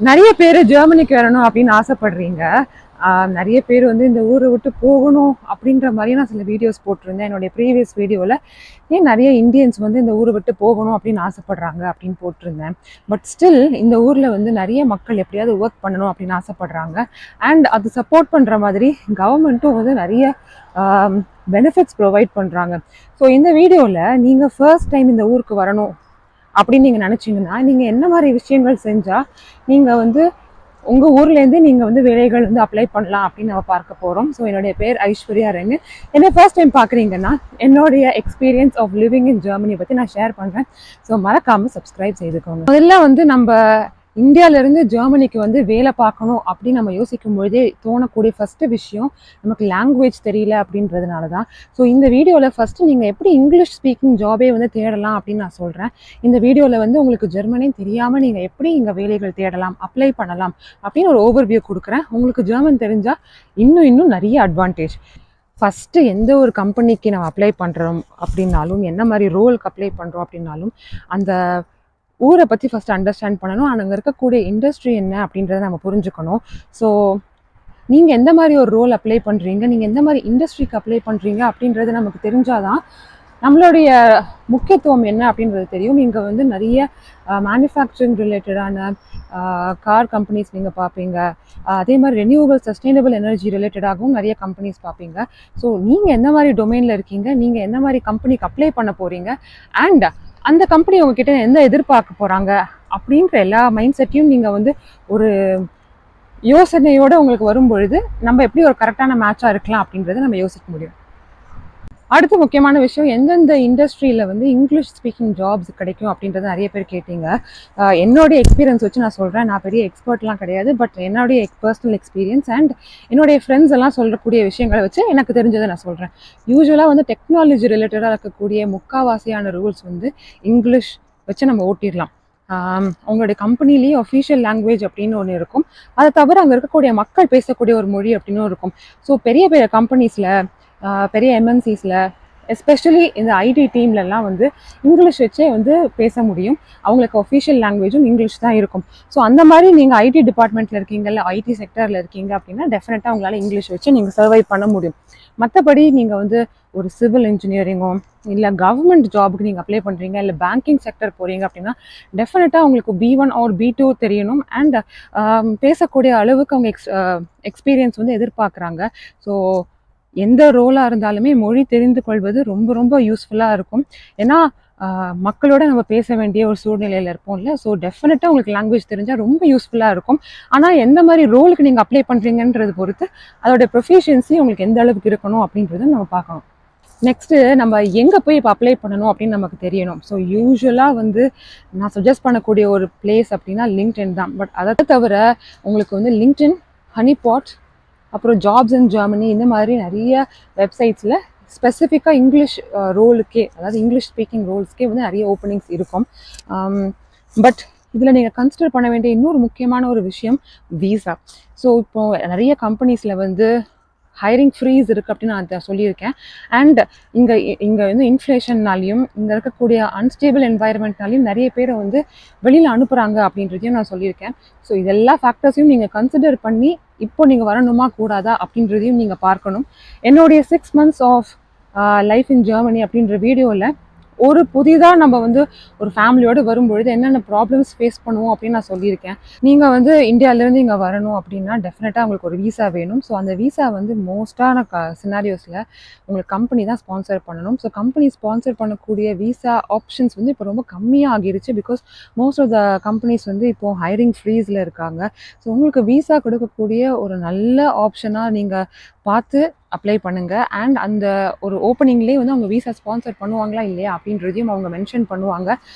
நிறைய பேர் ஜெர்மனிக்கு வரணும் அப்படின்னு ஆசைப்படுறீங்க. நிறைய பேர் வந்து இந்த ஊரை விட்டு போகணும் அப்படின்ற மாதிரி நான் சில வீடியோஸ் போட்டிருந்தேன். என்னுடைய ப்ரீவியஸ் வீடியோவில் ஏன் நிறைய இந்தியன்ஸ் வந்து இந்த ஊரை விட்டு போகணும் அப்படின்னு ஆசைப்படுறாங்க அப்படின்னு போட்டிருந்தேன். பட் ஸ்டில் இந்த ஊரில் வந்து நிறைய மக்கள் எப்படியாவது ஒர்க் பண்ணணும் அப்படின்னு ஆசைப்படுறாங்க. அண்ட் அது சப்போர்ட் பண்ணுற மாதிரி கவர்மெண்ட்டும் வந்து நிறைய பெனிஃபிட்ஸ் ப்ரொவைட் பண்ணுறாங்க. ஸோ இந்த வீடியோவில் நீங்கள் ஃபர்ஸ்ட் டைம் இந்த ஊருக்கு வரணும் அப்படின்னு நீங்கள் நினச்சிங்கன்னா நீங்கள் என்ன மாதிரி விஷயங்கள் செஞ்சால் நீங்கள் வந்து உங்கள் ஊர்லேருந்து நீங்கள் வந்து வேலைகள் வந்து அப்ளை பண்ணலாம் அப்படின்னு நம்ம பார்க்க போகிறோம். ஸோ என்னுடைய பேர் ஐஸ்வர்யா ரெங்கு. என்ன ஃபர்ஸ்ட் டைம் பார்க்குறீங்கன்னா என்னுடைய experience of living in Germany பற்றி நான் ஷேர் பண்ணுறேன். ஸோ மறக்காமல் சப்ஸ்கிரைப் செய்துக்கோங்க. முதல்ல வந்து நம்ம இந்தியாவிலேருந்து ஜெர்மனிக்கு வந்து வேலை பார்க்கணும் அப்படின்னு நம்ம யோசிக்கும் பொழுதே தோணக்கூடிய ஃபஸ்ட்டு விஷயம் நமக்கு லாங்குவேஜ் தெரியல அப்படின்றதுனால தான். ஸோ இந்த வீடியோவில் ஃபஸ்ட்டு நீங்கள் எப்படி இங்கிலீஷ் ஸ்பீக்கிங் ஜாபே வந்து தேடலாம் அப்படின்னு நான் சொல்கிறேன். இந்த வீடியோவில் வந்து உங்களுக்கு ஜெர்மனி தெரியாமல் நீங்கள் எப்படி இங்கே வேலைகள் தேடலாம், அப்ளை பண்ணலாம் அப்படின்னு ஒரு ஓவர்வியூ கொடுக்குறேன். உங்களுக்கு ஜெர்மன் தெரிஞ்சால் இன்னும் நிறைய அட்வான்டேஜ். ஃபஸ்ட்டு எந்த ஒரு கம்பெனிக்கு நம்ம அப்ளை பண்ணுறோம் அப்படின்னாலும், என்ன மாதிரி ரோலுக்கு அப்ளை பண்ணுறோம் அப்படின்னாலும் அந்த ஊரை பற்றி ஃபஸ்ட்டு அண்டர்ஸ்டாண்ட் பண்ணணும். அங்கே இருக்கக்கூடிய இண்டஸ்ட்ரி என்ன அப்படின்றத நம்ம புரிஞ்சுக்கணும். ஸோ நீங்கள் எந்த மாதிரி ஒரு ரோல் அப்ளை பண்ணுறீங்க, நீங்கள் எந்த மாதிரி இண்டஸ்ட்ரிக்கு அப்ளை பண்ணுறீங்க அப்படின்றது நமக்கு தெரிஞ்சாதான் நம்மளுடைய முக்கியத்துவம் என்ன அப்படின்றது தெரியும். இங்கே வந்து நிறைய மேனுஃபேக்சரிங் ரிலேட்டடான கார் கம்பெனிஸ் நீங்கள் பார்ப்பீங்க. அதே மாதிரி ரெனியூவபிள் சஸ்டைனபிள் எனர்ஜி ரிலேட்டடாகவும் நிறைய கம்பெனிஸ் பார்ப்பீங்க. ஸோ நீங்கள் எந்த மாதிரி டொமைனில் இருக்கீங்க, நீங்கள் எந்த மாதிரி கம்பெனிக்கு அப்ளை பண்ண போகிறீங்க, அண்ட் அந்த கம்பெனி உங்ககிட்ட எந்த எதிர்பார்க்க போகிறாங்க அப்படின்ற எல்லா மைண்ட் செட்டையும் நீங்கள் வந்து ஒரு யோசனையோடு உங்களுக்கு வரும்பொழுது நம்ம எப்படி ஒரு கரெக்டான மேட்சாக இருக்கலாம் அப்படின்றத நம்ம யோசிக்க முடியும். அடுத்த முக்கியமான விஷயம், எந்தெந்த இண்டஸ்ட்ரியில் வந்து இங்கிலீஷ் ஸ்பீக்கிங் ஜாப்ஸ் கிடைக்கும் அப்படின்றத நிறைய பேர் கேட்டீங்க. என்னுடைய எக்ஸ்பீரியன்ஸ் வச்சு நான் சொல்கிறேன். நான் பெரிய எக்ஸ்பர்ட்லாம் கிடையாது, பட் என்னுடைய பர்சனல் எக்ஸ்பீரியன்ஸ் அண்ட் என்னுடைய ஃப்ரெண்ட்ஸ் எல்லாம் சொல்லக்கூடிய விஷயங்களை வச்சு எனக்கு தெரிஞ்சதை நான் சொல்கிறேன். யூஸ்வலாக வந்து டெக்னாலஜி ரிலேட்டடாக இருக்கக்கூடிய முக்கால்வாசியான ரூல்ஸ் வந்து இங்கிலீஷ் வச்சு நம்ம ஓட்டிடலாம். அவங்களுடைய கம்பெனிலேயே அஃபீஷியல் லாங்குவேஜ் அப்படின்னு ஒன்று இருக்கும். அதை தவிர அங்கே இருக்கக்கூடிய மக்கள் பேசக்கூடிய ஒரு மொழி அப்படின்னு இருக்கும். ஸோ பெரிய பெரிய கம்பெனிஸில், பெரிய எம்என்சிஸில், எஸ்பெஷலி இந்த ஐடி டீம்லலாம் வந்து இங்கிலீஷ் வச்சே வந்து பேச முடியும். அவங்களுக்கு அஃபீஷியல் லாங்குவேஜும் இங்கிலீஷ் தான் இருக்கும். ஸோ அந்த மாதிரி நீங்கள் ஐடி டிபார்ட்மெண்ட்டில் இருக்கீங்க, இல்லை ஐடி செக்டரில் இருக்கீங்க அப்படின்னா டெஃபினட்டாக உங்களால் இங்கிலீஷ் வச்சு நீங்கள் சர்வை பண்ண முடியும். மற்றபடி நீங்கள் வந்து ஒரு சிவில் இன்ஜினியரிங்கோ இல்லை கவர்மெண்ட் ஜாபுக்கு நீங்கள் அப்ளை பண்ணுறீங்க, இல்லை பேங்கிங் செக்டர் போகிறீங்க அப்படின்னா டெஃபினட்டாக உங்களுக்கு B1 ஆர் B2 தெரியணும். அண்ட் பேசக்கூடிய அளவுக்கு அவங்க எக்ஸ்பீரியன்ஸ் வந்து எதிர்பார்க்குறாங்க. ஸோ எந்த ரோலாக இருந்தாலுமே மொழி தெரிந்து கொள்வது ரொம்ப ரொம்ப யூஸ்ஃபுல்லாக இருக்கும். ஏன்னா மக்களோட நம்ம பேச வேண்டிய ஒரு சூழ்நிலையில் இருப்போம்ல. ஸோ டெஃபினட்டாக உங்களுக்கு லாங்குவேஜ் தெரிஞ்சால் ரொம்ப யூஸ்ஃபுல்லாக இருக்கும். ஆனால் எந்த மாதிரி ரோலுக்கு நீங்கள் அப்ளை பண்ணுறீங்கன்றது பொறுத்து அதோட ப்ரொஃபிஷியன்சி உங்களுக்கு எந்த அளவுக்கு இருக்கணும் அப்படின்றத நம்ம பார்க்கணும். நெக்ஸ்ட்டு நம்ம எங்கே போய் இப்போ அப்ளை பண்ணணும் அப்படின்னு நமக்கு தெரியணும். ஸோ யூஸ்வலாக வந்து நான் சஜஸ்ட் பண்ணக்கூடிய ஒரு பிளேஸ் அப்படின்னா லிங்க்டின் தான். பட் அதை தவிர உங்களுக்கு வந்து லிங்க்டின், ஹனிபாட், அப்புறம் ஜாப்ஸ் இன் ஜெர்மனி, இந்த மாதிரி நிறைய வெப்சைட்ஸில் ஸ்பெசிஃபிக்காக இங்கிலீஷ் ரோலுக்கே, அதாவது இங்கிலீஷ் ஸ்பீக்கிங் ரோல்ஸ்க்கே வந்து நிறைய ஓப்பனிங்ஸ் இருக்கும். பட் இதில் நீங்கள் கன்சிடர் பண்ண வேண்டிய இன்னொரு முக்கியமான ஒரு விஷயம் விசா. ஸோ இப்போது நிறைய கம்பெனிஸில் வந்து ஹைரிங் ஃப்ரீஸ் இருக்குது அப்படின்னு நான் சொல்லியிருக்கேன். அண்ட் இங்கே வந்து இன்ஃப்ளேஷன்னாலையும் இங்கே இருக்கக்கூடிய அன்ஸ்டேபிள் என்வாயர்மெண்ட்னாலையும் நிறைய பேரை வந்து வெளியில் அனுப்புகிறாங்க அப்படின்றதையும் நான் சொல்லியிருக்கேன். ஸோ இதெல்லா ஃபேக்டர்ஸையும் நீங்கள் கன்சிடர் பண்ணி இப்போ நீங்கள் வரணுமா கூடாதா அப்படின்றதையும் நீங்கள் பார்க்கணும். என்னுடைய 6 months of life in Germany அப்படின்ற வீடியோவில் ஒரு புதிதாக நம்ம வந்து ஒரு ஃபேமிலியோடு வரும்பொழுது என்னென்ன ப்ராப்ளம்ஸ் ஃபேஸ் பண்ணுவோம் அப்படின்னு நான் சொல்லியிருக்கேன். நீங்கள் வந்து இந்தியாவிலேருந்து இங்கே வரணும் அப்படின்னா டெஃபினட்டாக உங்களுக்கு ஒரு வீசா வேணும். ஸோ அந்த வீசா வந்து மோஸ்ட்டான சினாரியோஸில் உங்களுக்கு கம்பெனி தான் ஸ்பான்சர் பண்ணணும். ஸோ கம்பெனி ஸ்பான்சர் பண்ணக்கூடிய வீசா ஆப்ஷன்ஸ் வந்து இப்போ ரொம்ப கம்மியாக ஆகிருச்சு. Because most of the companies வந்து இப்போது ஹைரிங் ஃப்ரீஸில் இருக்காங்க. ஸோ உங்களுக்கு வீசா கொடுக்கக்கூடிய ஒரு நல்ல ஆப்ஷனாக நீங்கள் பார்த்து அப்ளை பண்ணுங்கள். அண்ட் அந்த ஒரு ஓப்பனிங்லேயே வந்து அவங்க வீசா ஸ்பான்சர் பண்ணுவாங்களா இல்லையா அப்படின்றதையும் அவங்க மென்ஷன் பண்ணுவாங்க.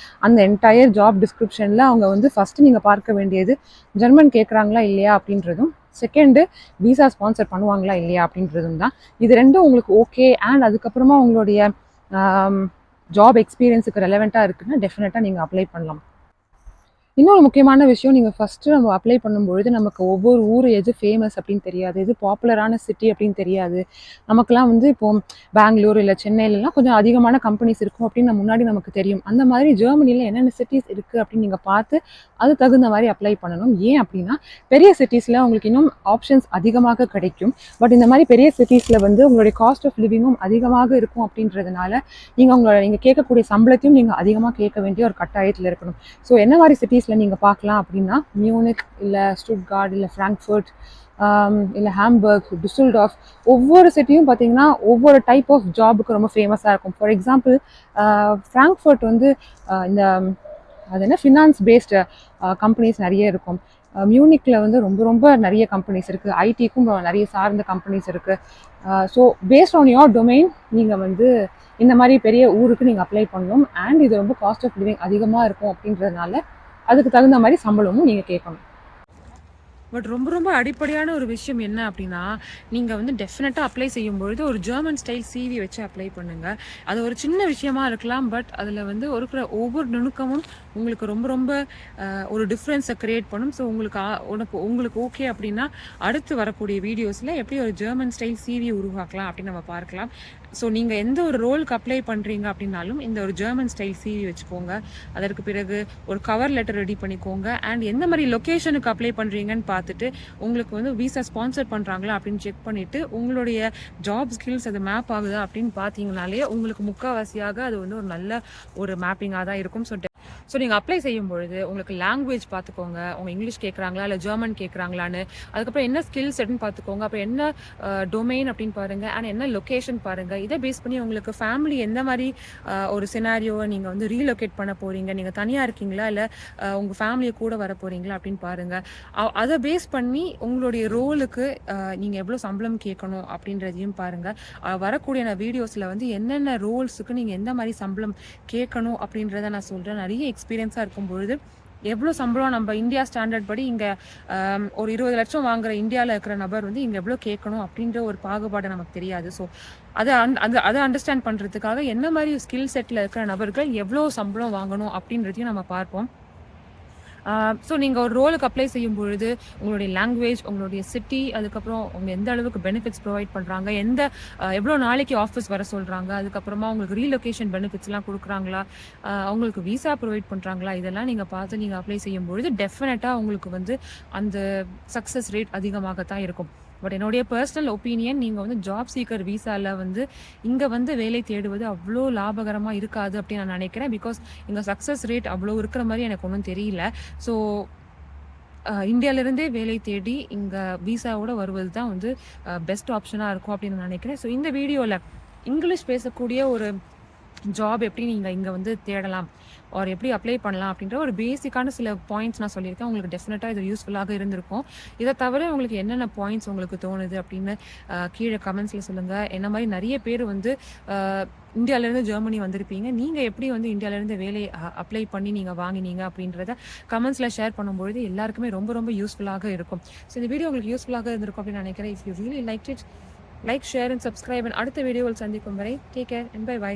அந்த என்டையர் ஜாப் டிஸ்கிரிப்ஷனில் அவங்க வந்து ஃபஸ்ட்டு நீங்கள் பார்க்க வேண்டியது ஜெர்மன் கேட்குறாங்களா இல்லையா அப்படின்றதும், செகண்டு வீசா ஸ்பான்சர் பண்ணுவாங்களா இல்லையா அப்படின்றதும் தான். இது ரெண்டும் உங்களுக்கு ஓகே அண்ட் அதுக்கப்புறமா உங்களுடைய ஜாப் எக்ஸ்பீரியன்ஸுக்கு ரெலவெண்ட்டாக இருக்குன்னா டெஃபினட்டாக நீங்கள் அப்ளை பண்ணலாம். இன்னொரு முக்கியமான விஷயம், நீங்க ஃபர்ஸ்ட்டு நம்ம அப்ளை பண்ணும்பொழுது, நமக்கு ஒவ்வொரு ஊர் எது ஃபேமஸ் அப்படின்னு தெரியாது. எது பாப்புலரான சிட்டி அப்படின்னு தெரியாது. நமக்கெல்லாம் வந்து இப்போ பெங்களூர் இல்ல சென்னைலலாம் கொஞ்சம் அதிகமான கம்பெனிஸ் இருக்கும் அப்படின்னு முன்னாடி நமக்கு தெரியும். அந்த மாதிரி ஜெர்மனில என்னென்ன சிட்டீஸ் இருக்கு அப்படின்னு நீங்க பார்த்து, அது தகுந்த மாரி அப்ளை பண்ணணும். ஏன் அப்படின்னா, பெரிய சிட்டீஸ்ல உங்களுக்கு இன்னும் ஆப்ஷன்ஸ் அதிகமாக கிடைக்கும். பட் இந்த மாரி பெரிய சிட்டீஸ்ல வந்து உங்களுடைய காஸ்ட் ஆஃப் லிவிங்கும் அதிகமாக இருக்கும் அப்படின்றதுனால, நீங்க கேட்கக்கூடிய சம்பளத்தையும் நீங்க அதிகமா கேட்க வேண்டிய ஒரு கட்டாயத்துல இருக்கணும். ஸோ என்ன மாதிரி சிட்டீஸில் நீங்கள் பார்க்கலாம் அப்படின்னா, மியூனிக் இல்லை ஸ்டுட்கார்ட் இல்லை ஃப்ராங்க்ஃபர்ட் இல்லை ஹாம்பர்க், டுசல்டாஃப், ஒவ்வொரு சிட்டியும் பார்த்தீங்கன்னா ஒவ்வொரு டைப் ஆஃப் ஜாபுக்கு ரொம்ப ஃபேமஸாக இருக்கும். ஃபார் எக்ஸாம்பிள் ஃப்ராங்க்ஃபர்ட் வந்து இந்த அது என்ன ஃபினான்ஸ் பேஸ்டு கம்பெனிஸ் நிறைய இருக்கும். மியூனிக்ல வந்து ரொம்ப ரொம்ப நிறைய கம்பெனிஸ் இருக்குது. ஐடிக்கும் நிறைய சார்ந்த கம்பெனிஸ் இருக்குது. So based on your domain நீங்கள் வந்து இந்த மாதிரி பெரிய ஊருக்கு நீங்கள் அப்ளை பண்ணணும். அண்ட் இது ரொம்ப காஸ்ட் ஆஃப் லிவிங் அதிகமாக இருக்கும் அப்படின்றதுனால அதுக்கு தகுந்த மாதிரி சம்பளமும் நீங்கள் கேட்கணும். பட் ரொம்ப ரொம்ப அடிப்படையான ஒரு விஷயம் என்ன அப்படின்னா, நீங்கள் வந்து டெஃபினட்டாக அப்ளை செய்யும்பொழுது ஒரு ஜெர்மன் ஸ்டைல் சிவி வச்சு அப்ளை பண்ணுங்கள். அது ஒரு சின்ன விஷயமா இருக்கலாம், பட் அதில் வந்து இருக்கிற ஒவ்வொரு நுணுக்கமும் உங்களுக்கு ரொம்ப ரொம்ப ஒரு டிஃப்ரென்ஸை க்ரியேட் பண்ணும். ஸோ உங்களுக்கு ஓகே அப்படின்னா அடுத்து வரக்கூடிய வீடியோஸில் எப்படி ஒரு ஜெர்மன் ஸ்டைல் சிவி உருவாக்கலாம் அப்படின்னு நம்ம பார்க்கலாம். ஸோ நீங்கள் எந்த ஒரு ரோலுக்கு அப்ளை பண்ணுறீங்க அப்படின்னாலும் இந்த ஒரு ஜெர்மன் ஸ்டைல் சிவி வச்சுக்கோங்க. அதற்கு பிறகு ஒரு கவர் லெட்டர் ரெடி பண்ணிக்கோங்க. அண்ட் எந்த மாதிரி லொக்கேஷனுக்கு அப்ளை பண்ணுறீங்கன்னு பார்த்துட்டு உங்களுக்கு வந்து விசா ஸ்பான்சர் பண்ணுறாங்களா அப்படின்னு செக் பண்ணிவிட்டு உங்களுடைய ஜாப் ஸ்கில்ஸ் அது மேப் ஆகுதா அப்படின்னு பார்த்தீங்கனாலே உங்களுக்கு முக்கால்வாசியாக அது வந்து ஒரு நல்ல ஒரு மேப்பிங்காக தான் இருக்கும். ஸோ நீங்கள் அப்ளை செய்யும் பொழுது உங்களுக்கு லாங்குவேஜ் பார்த்துக்கோங்க. அவங்க இங்கிலீஷ் கேட்குறாங்களா இல்லை ஜெர்மன் கேட்குறாங்களான்னு. அதுக்கப்புறம் என்ன ஸ்கில் செட்னு பார்த்துக்கோங்க. அப்புறம் என்ன டொமைன் அப்படின்னு பாருங்கள். அண்ட் என்ன லொக்கேஷன் பாருங்கள். இதை பேஸ் பண்ணி உங்களுக்கு ஃபேமிலி எந்த மாதிரி ஒரு சினாரியோவை நீங்கள் வந்து ரீலொகேட் பண்ண போகிறீங்க, நீங்கள் தனியாக இருக்கீங்களா இல்லை உங்கள் ஃபேமிலியை கூட வர போகிறீங்களா அப்படின்னு பாருங்கள். அதை பேஸ் பண்ணி உங்களுடைய ரோலுக்கு நீங்கள் எவ்வளோ சம்பளம் கேட்கணும் அப்படின்றதையும் பாருங்கள். வரக்கூடிய நான் வீடியோஸில் வந்து என்னென்ன ரோல்ஸுக்கு நீங்கள் எந்த மாதிரி சம்பளம் கேட்கணும் அப்படின்றத நான் சொல்கிறேன். நிறைய எக்ஸ்பீரியன்ஸாக இருக்கும் பொழுது எவ்வளோ சம்பளம் நம்ம இந்தியா ஸ்டாண்டர்ட் படி இங்கே ஒரு 20 லட்சம் வாங்குற இந்தியாவில் இருக்கிற நபர் வந்து இங்கே எவ்வளோ கேட்கணும் அப்படின்ற ஒரு பாகுபாடு நமக்கு தெரியாது. ஸோ அதை அண்டர்ஸ்டாண்ட் பண்ணுறதுக்காக என்ன மாதிரி ஸ்கில் செட்டில் இருக்கிற நபர்கள் எவ்வளோ சம்பளம் வாங்கணும் அப்படின்றதையும் நம்ம பார்ப்போம். ஸோ நீங்கள் ஒரு ரோலுக்கு அப்ளை செய்யும் பொழுது உங்களுடைய லாங்குவேஜ், உங்களுடைய சிட்டி, அதுக்கப்புறம் அவங்க எந்த அளவுக்கு பெனிஃபிட்ஸ் ப்ரொவைட் பண்ணுறாங்க, எவ்வளோ நாளைக்கு ஆஃபீஸ் வர சொல்கிறாங்க, அதுக்கப்புறமா உங்களுக்கு ரீலொகேஷன் பெனிஃபிட்ஸ்லாம் கொடுக்குறாங்களா, அவங்களுக்கு விசா ப்ரொவைட் பண்ணுறாங்களா, இதெல்லாம் நீங்கள் பார்த்து நீங்கள் அப்ளை செய்யும் பொழுது டெஃபினட்டாக உங்களுக்கு வந்து அந்த சக்ஸஸ் ரேட் அதிகமாகத்தான் இருக்கும். பட் என்னுடைய பர்சனல் ஒப்பீனியன், நீங்கள் வந்து ஜாப் சீக்கர் விசாவில் வந்து இங்கே வந்து வேலை தேடுவது அவ்வளோ லாபகரமாக இருக்காது அப்படின்னு நான் நினைக்கிறேன். பிகாஸ் இங்கே சக்ஸஸ் ரேட் அவ்வளோ இருக்கிற மாதிரி எனக்கு ஒன்றும் தெரியல. ஸோ இந்தியாவிலேருந்தே வேலை தேடி இங்கே விசாவோட வருவது தான் வந்து பெஸ்ட் ஆப்ஷனாக இருக்கும் அப்படின்னு நான் நினைக்கிறேன். ஸோ இந்த வீடியோவில் இங்கிலீஷ் பேசக்கூடிய ஒரு ஜாப் எப்படி நீங்கள் இங்கே வந்து தேடலாம் ஒரு எப்படி அப்ளை பண்ணலாம் அப்படின்ற ஒரு பேசிக்கான சில பாயிண்ட்ஸ் நான் சொல்லியிருக்கேன். உங்களுக்கு டெஃபினட்டாக இது யூஸ்ஃபுல்லாக இருந்திருக்கும். இதை தவிர உங்களுக்கு என்னென்ன பாயிண்ட்ஸ் உங்களுக்கு தோணுது அப்படின்னு கீழே கமெண்ட்ஸில் சொல்லுங்கள். என்ன மாதிரி நிறைய பேர் வந்து இந்தியாவிலேருந்து ஜெர்மனி வந்திருப்பீங்க. நீங்கள் எப்படி வந்து இந்தியாவிலேருந்து வேலை அப்ளை பண்ணி நீங்கள் வாங்கினீங்க அப்படின்றத கமெண்ட்ஸில் ஷேர் பண்ணும்பொழுது எல்லாருக்குமே ரொம்ப ரொம்ப யூஸ்ஃபுல்லாக இருக்கும். ஸோ இந்த வீடியோ உங்களுக்கு யூஸ்ஃபுல்லாக இருந்திருக்கும் அப்படின்னு நினைக்கிறேன். If you really like it, like, share and subscribe. அடுத்த வீடியோவில் சந்திக்கும் வரை டேக் கேர் அண்ட் பை.